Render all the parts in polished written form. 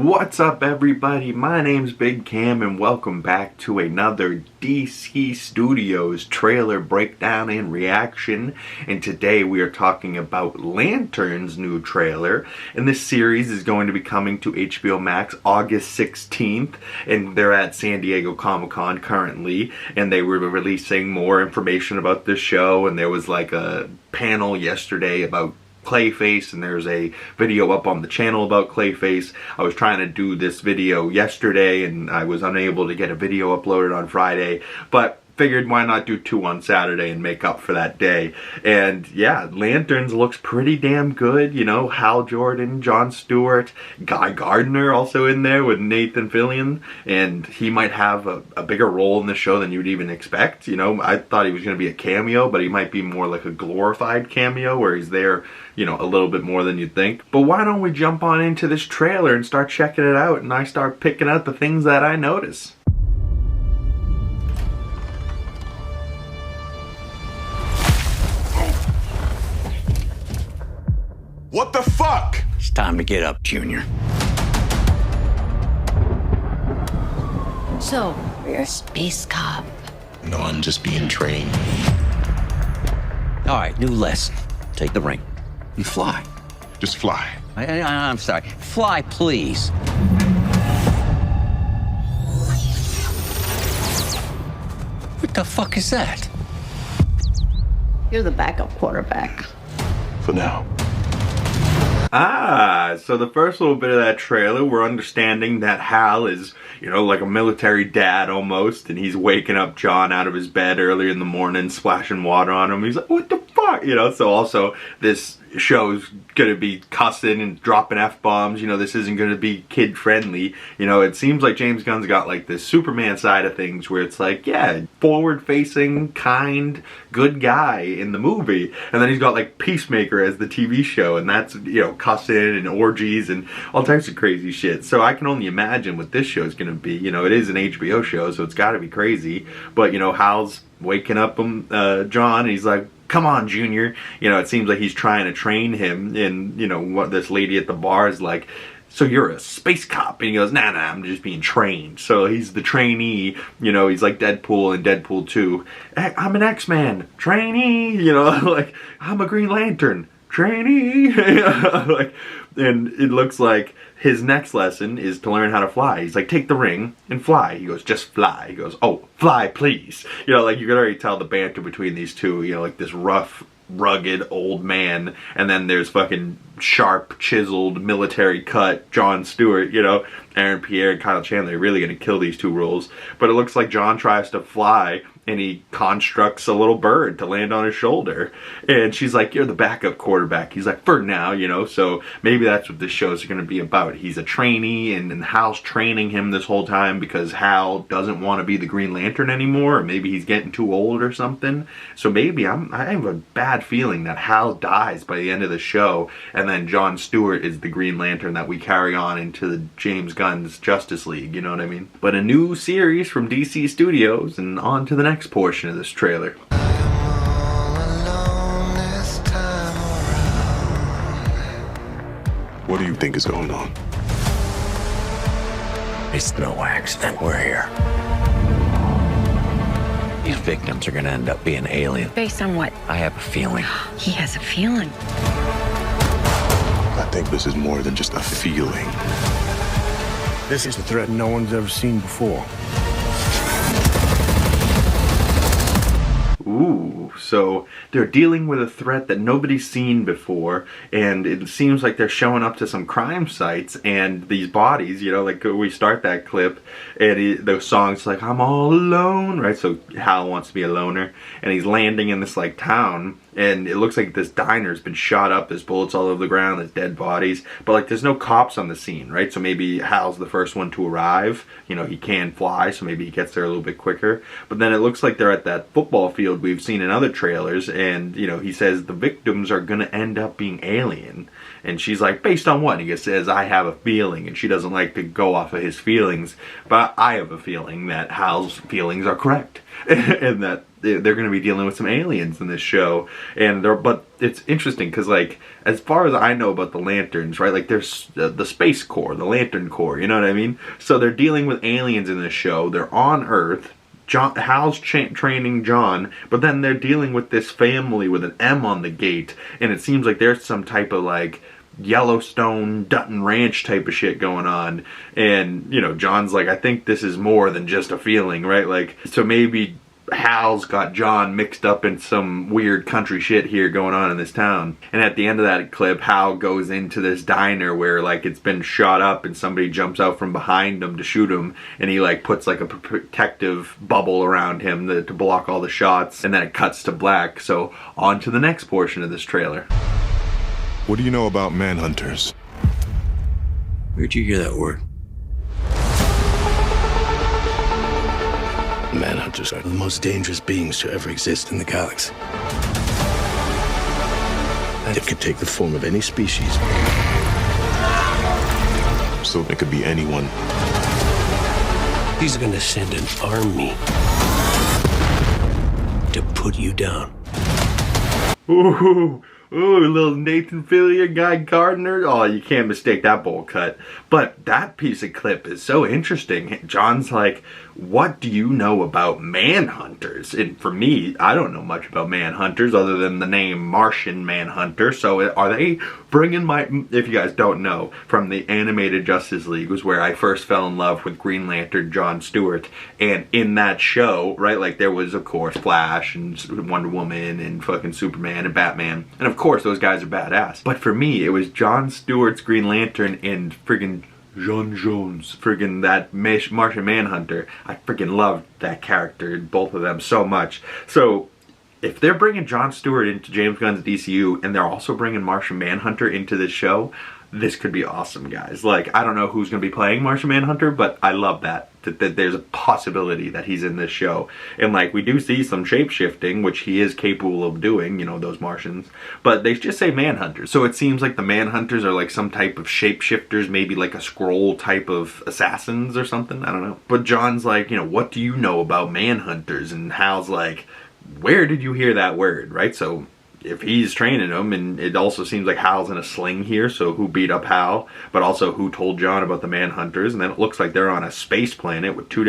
What's up, everybody? My name's Big Cam and welcome back to another DC Studios trailer breakdown and reaction. And today we are talking about Lantern's new trailer. And this series is going to be coming to HBO Max August 16th. And they're at San Diego Comic-Con currently. And they were releasing more information about this show. And there was like a panel yesterday about Clayface, and there's a video up on the channel about Clayface. I was trying to do this video yesterday and I was unable to get a video uploaded on Friday, but figured why not do two on Saturday and make up for that day. And yeah, Lanterns looks pretty damn good. You know, Hal Jordan, Jon Stewart, Guy Gardner also in there with Nathan Fillion, and he might have a bigger role in the show than you'd even expect. You know, I thought he was going to be a cameo, but he might be more like a glorified cameo where he's there, you know, a little bit more than you'd think. But why don't we jump on into this trailer and start checking it out, and I start picking out the things that I notice. What the fuck? It's time to get up, Junior. So, you're a space cop. No, I'm just being trained. All right, new lesson. Take the ring and fly. Just fly. I'm sorry. Fly, please. What the fuck is that? You're the backup quarterback. For now. So the first little bit of that trailer, we're understanding that Hal is, you know, like a military dad almost, and he's waking up John out of his bed early in the morning, splashing water on him. He's like, what the fuck? You know, so also this show's gonna be cussing and dropping F-bombs. You know, this isn't gonna be kid-friendly. You know, it seems like James Gunn's got like this Superman side of things where it's like, yeah, forward-facing, kind, good guy in the movie. And then he's got like Peacemaker as the TV show, and that's, you know, cussing and orgies and all types of crazy shit. So I can only imagine what this show's gonna be. You know, it is an HBO show, so it's gotta be crazy. But, you know, Hal's waking up John, and he's like, come on, Junior. You know, it seems like he's trying to train him, and, you know, what this lady at the bar is like, so you're a space cop? And he goes, nah, I'm just being trained. So he's the trainee, you know, he's like Deadpool in Deadpool 2. I'm an X-Man, trainee, you know, like, I'm a Green Lantern, trainee. Like, and it looks like his next lesson is to learn how to fly. He's like, take the ring and fly. He goes, just fly. He goes, oh, fly, please. You know, like, you can already tell the banter between these two, you know, like this rough, rugged old man, and then there's fucking sharp, chiseled, military cut Jon Stewart, you know. Aaron Pierre and Kyle Chandler are really gonna kill these two roles. But it looks like John tries to fly, and he constructs a little bird to land on his shoulder. And she's like, you're the backup quarterback. He's like, for now, you know. So maybe that's what this show is going to be about. He's a trainee, and Hal's training him this whole time because Hal doesn't want to be the Green Lantern anymore. Or maybe he's getting too old or something. So maybe I have a bad feeling that Hal dies by the end of the show, and then Jon Stewart is the Green Lantern that we carry on into the James Gunn's Justice League, you know what I mean? But a new series from DC Studios, and on to the next portion of this trailer. What do you think is going on? It's no accident we're here. These victims are gonna end up being alien. Based on what? I have a feeling. He has a feeling. I think this is more than just a feeling. This is a threat no one's ever seen before. Ooh, so they're dealing with a threat that nobody's seen before, and it seems like they're showing up to some crime sites, and these bodies, you know, like we start that clip, and those songs like, I'm all alone, right? So Hal wants to be a loner, and he's landing in this like town, and it looks like this diner's been shot up, there's bullets all over the ground, there's dead bodies, but like there's no cops on the scene, right? So maybe Hal's the first one to arrive, you know, he can fly, so maybe he gets there a little bit quicker, but then it looks like they're at that football field we've seen in other trailers, and, you know, he says the victims are gonna end up being alien, and she's like, based on what? And he says, I have a feeling, and she doesn't like to go off of his feelings, but I have a feeling that Hal's feelings are correct, and that they're going to be dealing with some aliens in this show, but it's interesting because, like, as far as I know about the Lanterns, right, like, there's the Space Corps, the Lantern Corps, you know what I mean? So they're dealing with aliens in this show. They're on Earth. Hal's training John, but then they're dealing with this family with an M on the gate, and it seems like there's some type of, like, Yellowstone, Dutton Ranch type of shit going on. And, you know, John's like, I think this is more than just a feeling, right? Like, so maybe Hal's got John mixed up in some weird country shit here going on in this town. And at the end of that clip, Hal goes into this diner where, like, it's been shot up and somebody jumps out from behind him to shoot him, and he, like, puts, like, a protective bubble around him to block all the shots, and then it cuts to black. So on to the next portion of this trailer. What do you know about manhunters? Where'd you hear that word? Manhunters are the most dangerous beings to ever exist in the galaxy. And it could take the form of any species. So it could be anyone. He's gonna send an army to put you down. Ooh, little Nathan Fillion, Guy Gardner. Oh, you can't mistake that bowl cut. But that piece of clip is so interesting. John's like, what do you know about manhunters? And for me, I don't know much about manhunters other than the name Martian Manhunter. So are they bringing if you guys don't know, from the animated Justice League was where I first fell in love with Green Lantern John Stewart. And in that show, right, like, there was, of course, Flash and Wonder Woman and fucking Superman and Batman. And of course, those guys are badass. But for me, it was John Stewart's Green Lantern and friggin' John Jones, friggin' that Martian Manhunter. I friggin' loved that character, both of them, so much. So if they're bringing John Stewart into James Gunn's DCU and they're also bringing Martian Manhunter into this show, this could be awesome, guys. Like, I don't know who's going to be playing Martian Manhunter, but I love that there's a possibility that he's in this show. And, like, we do see some shape-shifting, which he is capable of doing, you know, those Martians. But they just say Manhunters. So it seems like the Manhunters are, like, some type of shapeshifters, maybe like a Skrull type of assassins or something. I don't know. But John's like, you know, what do you know about Manhunters? And Hal's like, where did you hear that word, right? So if he's training them, and it also seems like Hal's in a sling here, so who beat up Hal, but also who told John about the Manhunters, and then it looks like they're on a space planet with three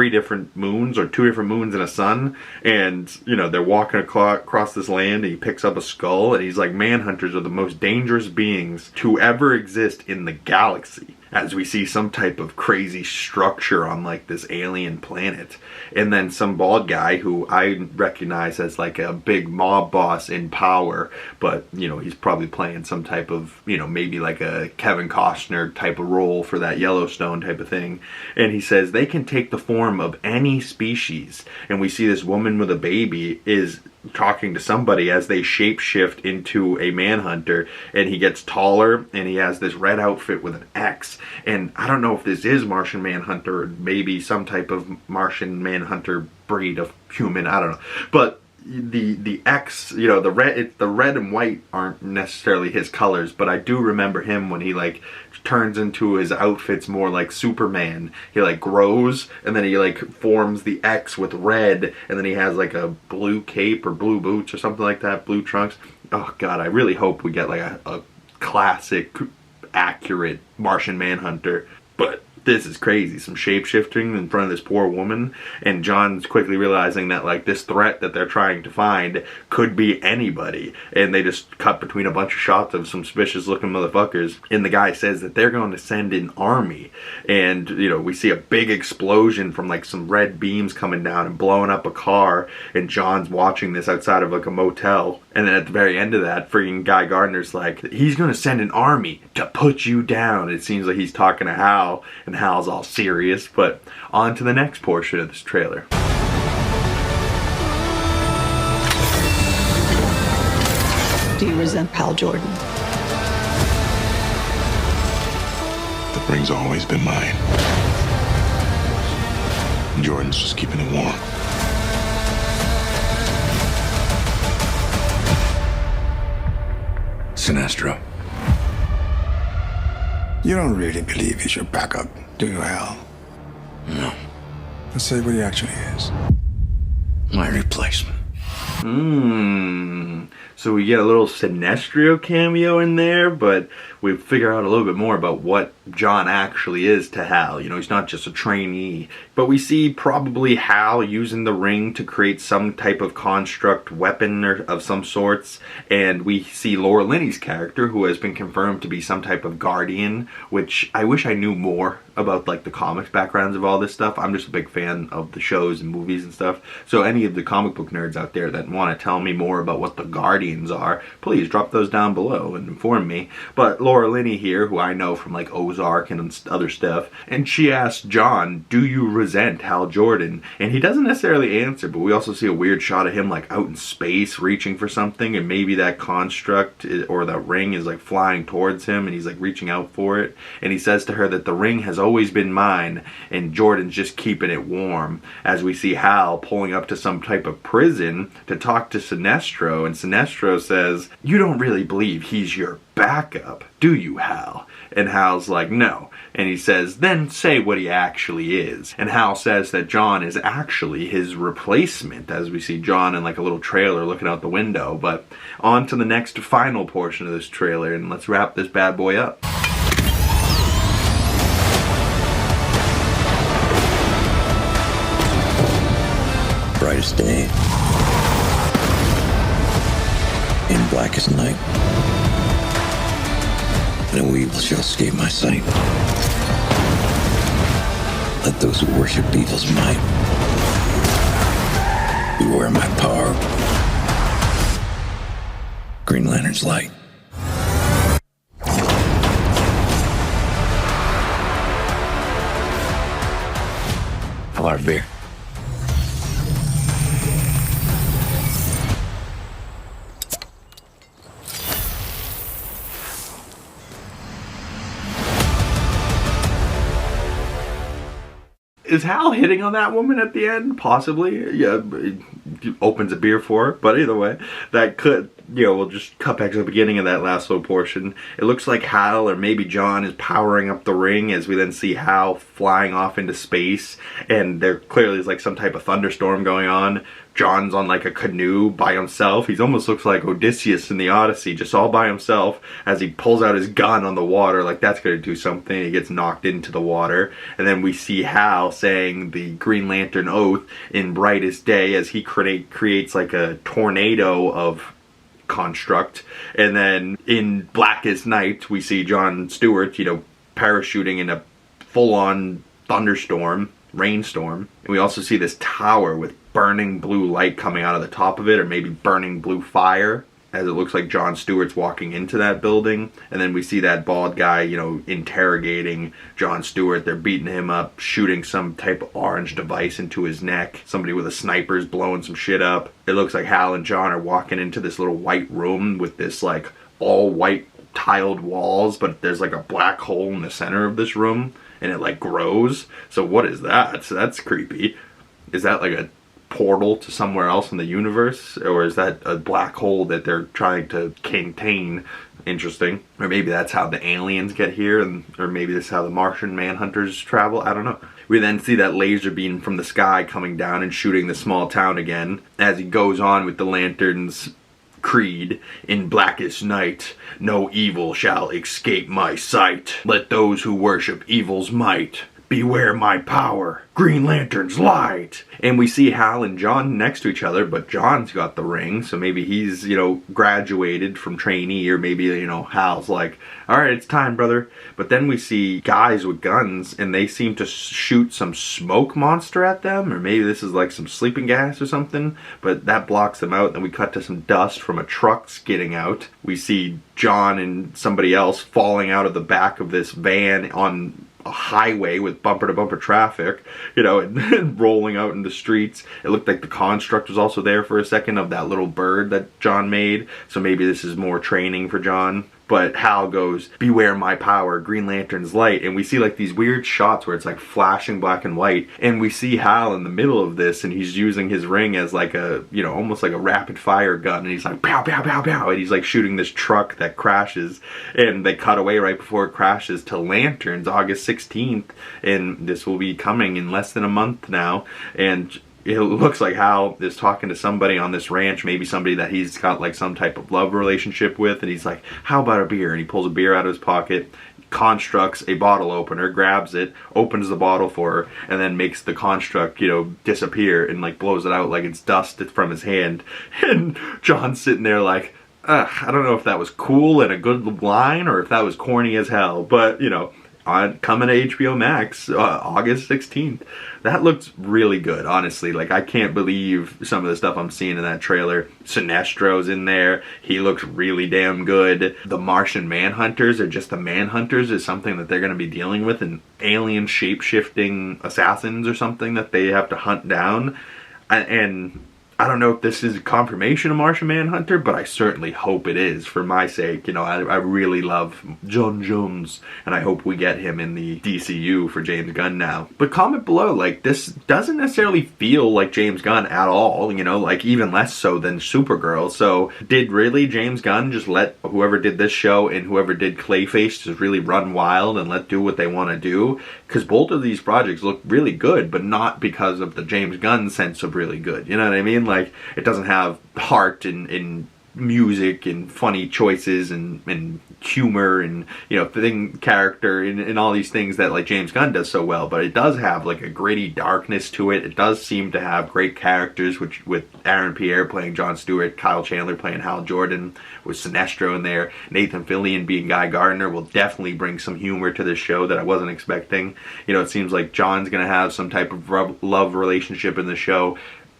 different moons, or 2 different moons and a sun, and, you know, they're walking across this land, and he picks up a skull, and he's like, Manhunters are the most dangerous beings to ever exist in the galaxy. As we see some type of crazy structure on, like, this alien planet. And then some bald guy who I recognize as, like, a big mob boss in power, but, you know, he's probably playing some type of, you know, maybe like a Kevin Costner type of role for that Yellowstone type of thing. And he says they can take the form of any species. And we see this woman with a baby is talking to somebody as they shapeshift into a manhunter, and he gets taller, and he has this red outfit with an X. And I don't know if this is Martian Manhunter, or maybe some type of Martian Manhunter breed of human, I don't know. But the X, you know, the red and white aren't necessarily his colors, but I do remember him when he, like, turns into his outfits more like Superman. He, like, grows, and then he, like, forms the X with red, and then he has, like, a blue cape or blue boots or something like that, blue trunks. Oh god, I really hope we get, like, a classic, accurate Martian Manhunter. But this is crazy. Some shape-shifting in front of this poor woman, and John's quickly realizing that, like, this threat that they're trying to find could be anybody, and they just cut between a bunch of shots of some suspicious-looking motherfuckers, and the guy says that they're going to send an army, and, you know, we see a big explosion from, like, some red beams coming down and blowing up a car, and John's watching this outside of, like, a motel, and then at the very end of that, freaking Guy Gardner's like, he's going to send an army to put you down. It seems like he's talking to Hal, and Hal's all serious. But on to the next portion of this trailer. Do you resent Hal Jordan? The ring's always been mine. Jordan's just keeping it warm. Sinestro. You don't really believe he's your backup, do you, Hal? No. Let's say what he actually is. My replacement. So we get a little Sinestro cameo in there, but we figure out a little bit more about what John actually is to Hal. You know, he's not just a trainee. But we see probably Hal using the ring to create some type of construct weapon or of some sorts. And we see Laura Linney's character, who has been confirmed to be some type of guardian, which I wish I knew more about, like, the comics backgrounds of all this stuff. I'm just a big fan of the shows and movies and stuff. So any of the comic book nerds out there that want to tell me more about what the Guardians are, please drop those down below and inform me. But Laura Linney here, who I know from, like, Ozark and other stuff, and she asks John, do you resent Hal Jordan? And he doesn't necessarily answer, but we also see a weird shot of him, like, out in space reaching for something, and maybe that construct or that ring is, like, flying towards him, and he's, like, reaching out for it. And he says to her that the ring has always been mine, and Jordan's just keeping it warm, as we see Hal pulling up to some type of prison to talk to Sinestro, and Sinestro says, you don't really believe he's your backup, do you, Hal? And Hal's like, no. And he says, then say what he actually is. And Hal says that John is actually his replacement, as we see John in, like, a little trailer looking out the window. But on to the next final portion of this trailer, and let's wrap this bad boy up. Brightest day in blackest night. No evil shall escape my sight. Let those who worship evil's might beware my power. Green Lantern's light. How about a beer? Is Hal hitting on that woman at the end? Possibly. Yeah, he opens a beer for her. But either way, that could, you know, we'll just cut back to the beginning of that last little portion. It looks like Hal or maybe John is powering up the ring, as we then see Hal flying off into space. And there clearly is, like, some type of thunderstorm going on. John's on, like, a canoe by himself. He almost looks like Odysseus in the Odyssey, just all by himself, as he pulls out his gun on the water, like that's gonna do something. He gets knocked into the water. And then we see Hal saying the Green Lantern oath in brightest day, as he creates, like, a tornado of construct. And then in blackest night, we see John Stewart, you know, parachuting in a full-on thunderstorm, rainstorm. And we also see this tower with burning blue light coming out of the top of it, or maybe burning blue fire, as it looks like John Stewart's walking into that building. And then we see that bald guy, you know, interrogating John Stewart. They're beating him up, shooting some type of orange device into his neck. Somebody with a sniper's blowing some shit up. It looks like Hal and John are walking into this little white room with this, like, all white tiled walls, but there's, like, a black hole in the center of this room, and it, like, grows. So what is that? So that's creepy. Is that, like, a portal to somewhere else in the universe, or is that a black hole that they're trying to contain? Interesting. Or maybe that's how the aliens get here, or maybe that's how the Martian manhunters travel. I don't know. We then see that laser beam from the sky coming down and shooting the small town again, as he goes on with the Lantern's creed. In blackest night, no evil shall escape my sight. Let those who worship evil's might beware my power. Green Lantern's light. And we see Hal and John next to each other, but John's got the ring, so maybe he's, you know, graduated from trainee, or maybe, you know, Hal's like, alright, it's time, brother. But then we see guys with guns, and they seem to shoot some smoke monster at them, or maybe this is like some sleeping gas or something, but that blocks them out. Then we cut to some dust from a truck skidding out. We see John and somebody else falling out of the back of this van on a highway with bumper-to-bumper traffic, you know, and rolling out in the streets. It looked like the construct was also there for a second of that little bird that John made, so maybe this is more training for John. But Hal goes, beware my power, Green Lantern's light. And we see, like, these weird shots where it's, like, flashing black and white. And we see Hal in the middle of this, and he's using his ring as, like, a, you know, almost like a rapid fire gun. And he's like, pow, pow, pow, pow. And he's, like, shooting this truck that crashes. And they cut away right before it crashes to Lanterns, August 16th. And this will be coming in less than a month now. And it looks like Hal is talking to somebody on this ranch, maybe somebody that he's got like some type of love relationship with, and he's like, how about a beer? And he pulls a beer out of his pocket, constructs a bottle opener, grabs it, opens the bottle for her, and then makes the construct, you know, disappear and like blows it out like it's dust from his hand. And John's sitting there like, I don't know if that was cool and a good line or if that was corny as hell, but you know, coming to HBO Max August 16th. That looks really good, honestly. Like, I can't believe some of the stuff I'm seeing in that trailer. Sinestro's in there. He looks really damn good. The Martian Manhunters, or just the Manhunters, is something that they're going to be dealing with, and alien shape-shifting assassins or something that they have to hunt down. And I don't know if this is a confirmation of Martian Manhunter, but I certainly hope it is, for my sake. You know, I really love John Jones, and I hope we get him in the DCU for James Gunn now. But comment below, like, this doesn't necessarily feel like James Gunn at all, you know, like, even less so than Supergirl. So, did really James Gunn just let whoever did this show and whoever did Clayface just really run wild and let do what they want to do? Because both of these projects look really good, but not because of the James Gunn sense of really good. You know what I mean? Like, it doesn't have heart and music and funny choices and humor and, you know, character and all these things that like James Gunn does so well, but it does have like a gritty darkness to it. It does seem to have great characters, which with Aaron Pierre playing Jon Stewart, Kyle Chandler playing Hal Jordan, with Sinestro in there, Nathan Fillion being Guy Gardner will definitely bring some humor to this show that I wasn't expecting. You know, it seems like John's gonna have some type of love relationship in the show.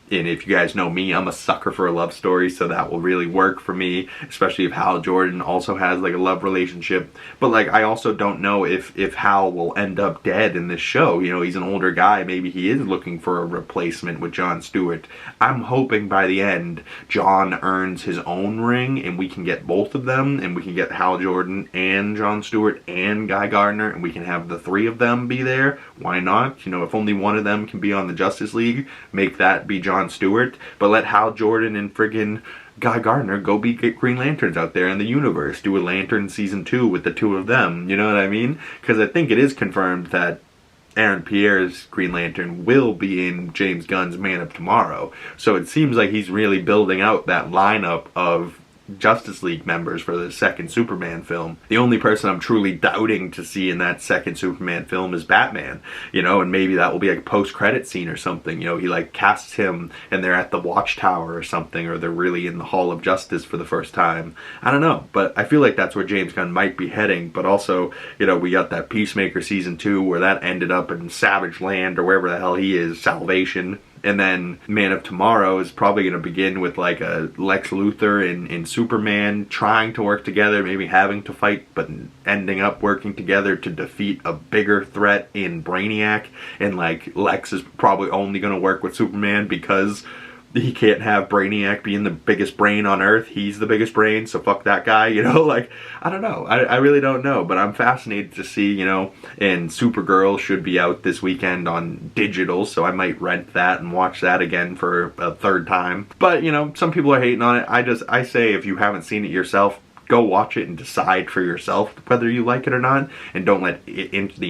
And if you guys know me, I'm a sucker for a love story, so that will really work for me, especially if Hal Jordan also has like a love relationship. But like, I also don't know if Hal will end up dead in this show. You know, he's an older guy, maybe he is looking for a replacement with Jon Stewart. I'm hoping by the end, John earns his own ring, and we can get both of them, and we can get Hal Jordan and Jon Stewart and Guy Gardner, and we can have the three of them be there. Why not? You know, if only one of them can be on the Justice League, make that be Jon Stewart, but let Hal Jordan and friggin' Guy Gardner go be Green Lanterns out there in the universe. Do a Lantern season 2 with the two of them, you know what I mean? Because I think it is confirmed that Aaron Pierre's Green Lantern will be in James Gunn's Man of Tomorrow. So it seems like he's really building out that lineup of Justice League members for the second Superman film. The only person I'm truly doubting to see in that second Superman film is Batman, you know, and maybe that will be like a post-credit scene or something, you know, he like casts him and they're at the Watchtower or something, or they're really in the Hall of Justice for the first time. I don't know, but I feel like that's where James Gunn might be heading. But also, you know, we got that Peacemaker season 2 where that ended up in Savage Land or wherever the hell he is, Salvation. And then Man of Tomorrow is probably going to begin with like a Lex Luthor and Superman trying to work together, maybe having to fight, but ending up working together to defeat a bigger threat in Brainiac. And like Lex is probably only going to work with Superman because he can't have Brainiac being the biggest brain on Earth. He's the biggest brain, so fuck that guy, you know? Like, I don't know. I really don't know, but I'm fascinated to see, you know, and Supergirl should be out this weekend on digital, so I might rent that and watch that again for a third time. But, you know, some people are hating on it. I say if you haven't seen it yourself, go watch it and decide for yourself whether you like it or not, and don't let the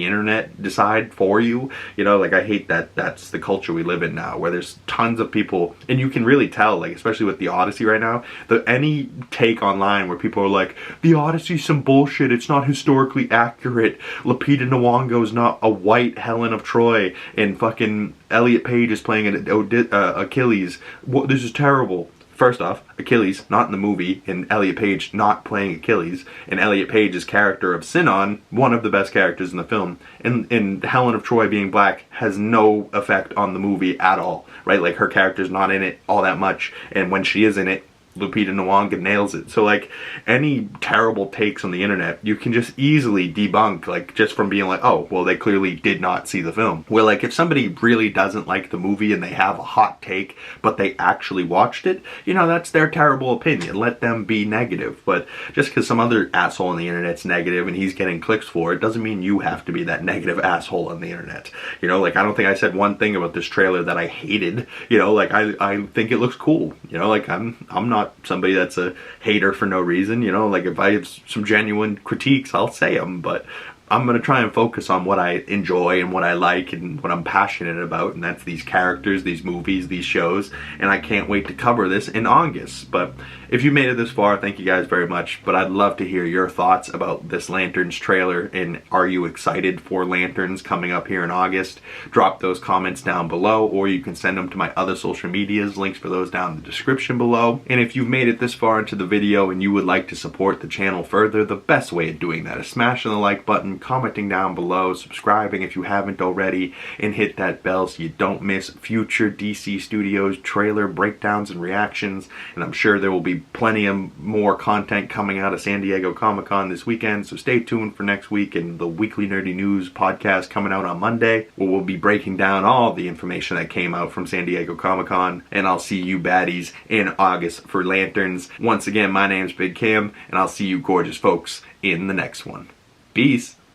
internet decide for you. You know, like, I hate that that's the culture we live in now, where there's tons of people, and you can really tell, like, especially with the Odyssey right now, any take online where people are like, the Odyssey's some bullshit, it's not historically accurate, Lupita Nyong'o's not a white Helen of Troy, and fucking Elliot Page is playing Achilles. This is terrible. First off, Achilles, not in the movie, and Elliot Page not playing Achilles, and Elliot Page's character of Sinon, one of the best characters in the film, and Helen of Troy being black has no effect on the movie at all, right? Like, her character's not in it all that much, and when she is in it, Lupita Nyong'o nails it. So, like, any terrible takes on the internet, you can just easily debunk, like, just from being like, oh, well, they clearly did not see the film. Where, like, if somebody really doesn't like the movie and they have a hot take, but they actually watched it, you know, that's their terrible opinion. Let them be negative. But just because some other asshole on the internet's negative and he's getting clicks for it, doesn't mean you have to be that negative asshole on the internet. You know, like, I don't think I said one thing about this trailer that I hated. You know, like, I think it looks cool. You know, like, I'm not somebody that's a hater for no reason, you know, like, if I have some genuine critiques, I'll say them, but I'm going to try and focus on what I enjoy and what I like and what I'm passionate about, and that's these characters, these movies, these shows, and I can't wait to cover this in August. But if you made it this far, thank you guys very much, but I'd love to hear your thoughts about this Lanterns trailer, and are you excited for Lanterns coming up here in August? Drop those comments down below, or you can send them to my other social medias, links for those down in the description below. And if you've made it this far into the video and you would like to support the channel further, the best way of doing that is smashing the like button, commenting down below, subscribing if you haven't already, and hit that bell so you don't miss future DC Studios trailer breakdowns and reactions. And I'm sure there will be plenty of more content coming out of San Diego Comic-Con this weekend, so stay tuned for next week and the Weekly Nerdy News podcast coming out on Monday, where we'll be breaking down all the information that came out from San Diego Comic-Con. And I'll see you baddies in August for Lanterns. Once again, my name's Big Cam, and I'll see you gorgeous folks in the next one. Peace.